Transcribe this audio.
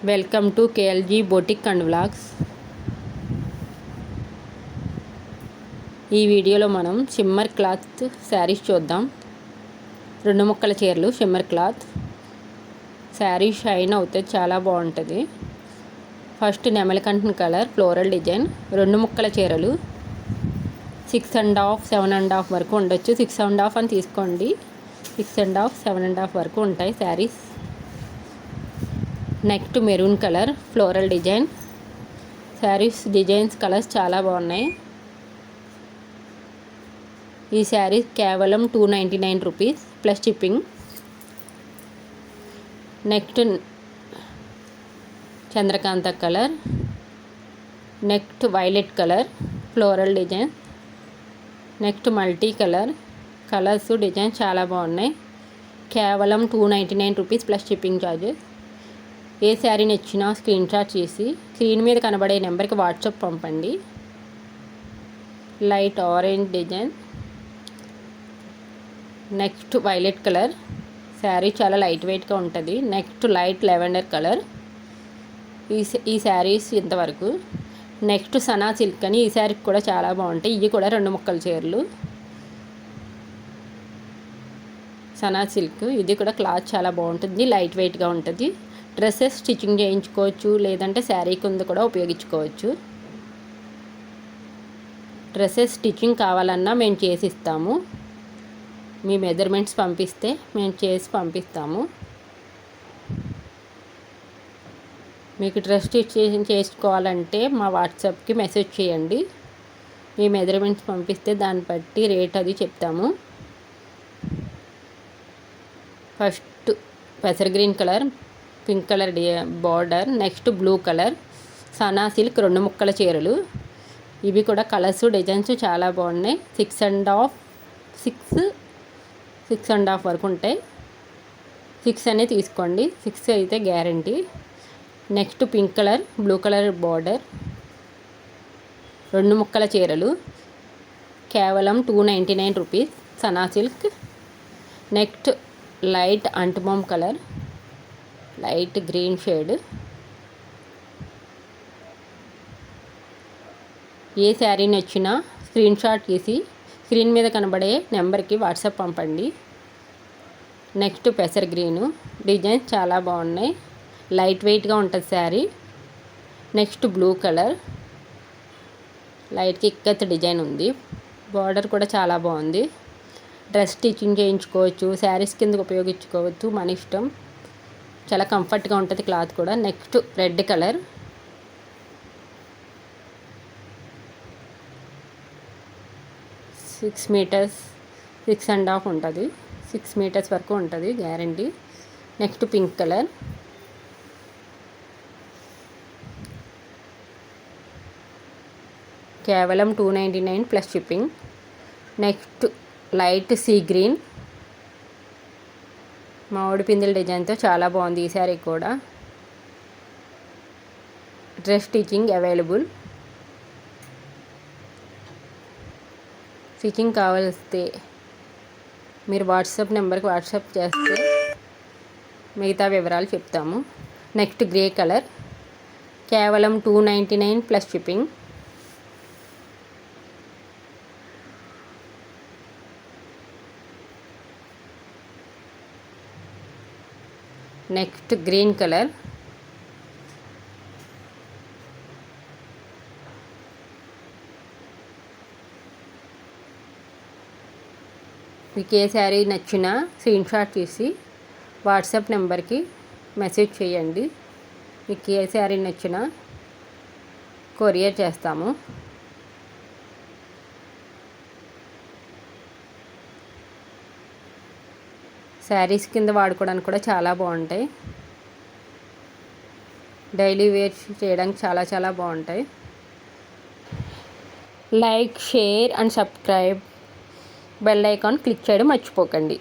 Welcome to KLG boutique and vlogs. ఈ వీడియోలో మనం షిమ్మర్ క్లాత్ శారీస్ చూద్దాం. 2 ముక్కల చీరలు షిమ్మర్ క్లాత్ శారీ షైన్ అవుతుంది, చాలా బాగుంటుంది. ఫస్ట్ నెమలికంఠన్ కలర్ ఫ్లోరల్ డిజైన్. 2 ముక్కల చీరలు 6.5 7.5 వరకు ఉండొచ్చు. 6.5 అని తీసుకోండి. 6.5 7.5 వరకు ఉంటాయి saris. Next maroon colour floral design. Saris designs colours చాలా బాగున్నాయి. ఈ శారీ కేవలం 299 rupees plus shipping. Next Chandrakanta colour. Next violet colour floral design. Next multi colour. Colours design చాలా బాగున్నాయి. కేవలం 299 రూపీస్ ప్లస్ షిప్పింగ్ ఛార్జెస్. ఏ శారీ నచ్చినా స్క్రీన్ షాట్ చేసి స్క్రీన్ మీద కనబడే నెంబర్కి వాట్సాప్ పంపండి. Light orange design. Next violet colour. Sari చాలా లైట్ వెయిట్గా ఉంటుంది. Next light lavender colour. ఈ శారీస్ ఇంతవరకు. నెక్స్ట్ సనా సిల్క్ అని ఈ శారీకి కూడా చాలా బాగుంటాయి. ఇవి కూడా 2 ముక్కల చీరలు సనా సిల్క్. ఇది కూడా క్లాత్ చాలా బాగుంటుంది, లైట్ వెయిట్గా ఉంటుంది. డ్రెస్సెస్ స్టిచ్చింగ్ చేయించుకోవచ్చు, లేదంటే శారీ కింద కూడా ఉపయోగించుకోవచ్చు. డ్రెస్సెస్ స్టిచ్చింగ్ కావాలన్నా మేము చేసి ఇస్తాము. మీ మెజర్మెంట్స్ పంపిస్తే మేము చేసి పంపిస్తాము. మీకు డ్రెస్ స్టిచ్చింగ్ చేసుకోవాలంటే మా వాట్సాప్కి మెసేజ్ చేయండి. మీ మెజర్మెంట్స్ పంపిస్తే దాన్ని బట్టి రేట్ అది చెప్తాము. ఫస్ట్ పెసర్ green colour pink colour border. Next blue colour సనా సిల్క్ 2 ముక్కల చీరలు. ఇవి కూడా కలర్స్ డిజైన్స్ చాలా బాగున్నాయి. 6.5 వరకు ఉంటాయి. 6 అనే తీసుకోండి, 6 అయితే guarantee. Next pink colour blue colour border 2 ముక్కల చీరలు కేవలం 299 రూపీస్ సనా సిల్క్. నెక్స్ట్ లైట్ అంటుబామ్ కలర్, లైట్ గ్రీన్ షేడ్. ఏ శారీ నచ్చినా స్క్రీన్ షాట్ తీసి స్క్రీన్ మీద కనబడే నెంబర్కి వాట్సాప్ పంపండి. Next పెసర్ green. డిజైన్స్ చాలా బాగున్నాయి, లైట్ వెయిట్గా ఉంటుంది శారీ. నెక్స్ట్ బ్లూ కలర్ లైట్కి ఇక్కత్ డిజైన్ ఉంది. బార్డర్ కూడా చాలా బాగుంది. డ్రెస్ స్టిచ్చింగ్ చేయించుకోవచ్చు, శారీస్ కిందకు ఉపయోగించుకోవచ్చు, మన ఇష్టం. చాలా కంఫర్ట్గా ఉంటుంది క్లాత్ కూడా. Next red colour. Six metres 6.5 ఉంటుంది. 6 మీటర్స్ వరకు ఉంటుంది గ్యారంటీ. Next pink colour. కేవలం 299 plus shipping. Next light sea green మామిడి పిందెల డిజైన్తో చాలా బాగుంది ఈ శారీ కూడా. Dress stitching available. స్టిచ్చింగ్ కావాల్స్తే మీరు వాట్సాప్ నెంబర్కి వాట్సాప్ చేస్తే మిగతా వివరాలు చెప్తాము. నెక్స్ట్ గ్రే కలర్ కేవలం 299 plus shipping. Next green colour. మీకు ఏ శారీ నచ్చినా స్క్రీన్ షాట్ తీసి వాట్సాప్ నెంబర్కి మెసేజ్ చేయండి. మీకు ఏ శారీ నచ్చినా కొరియర్ చేస్తాము. శారీస్ కింద వాడుకోవడానికి కూడా చాలా బాగుంటాయి. డైలీ వేర్ చేయడానికి చాలా చాలా బాగుంటాయి. Like, share and subscribe. Bell icon click చేయడం మర్చిపోకండి.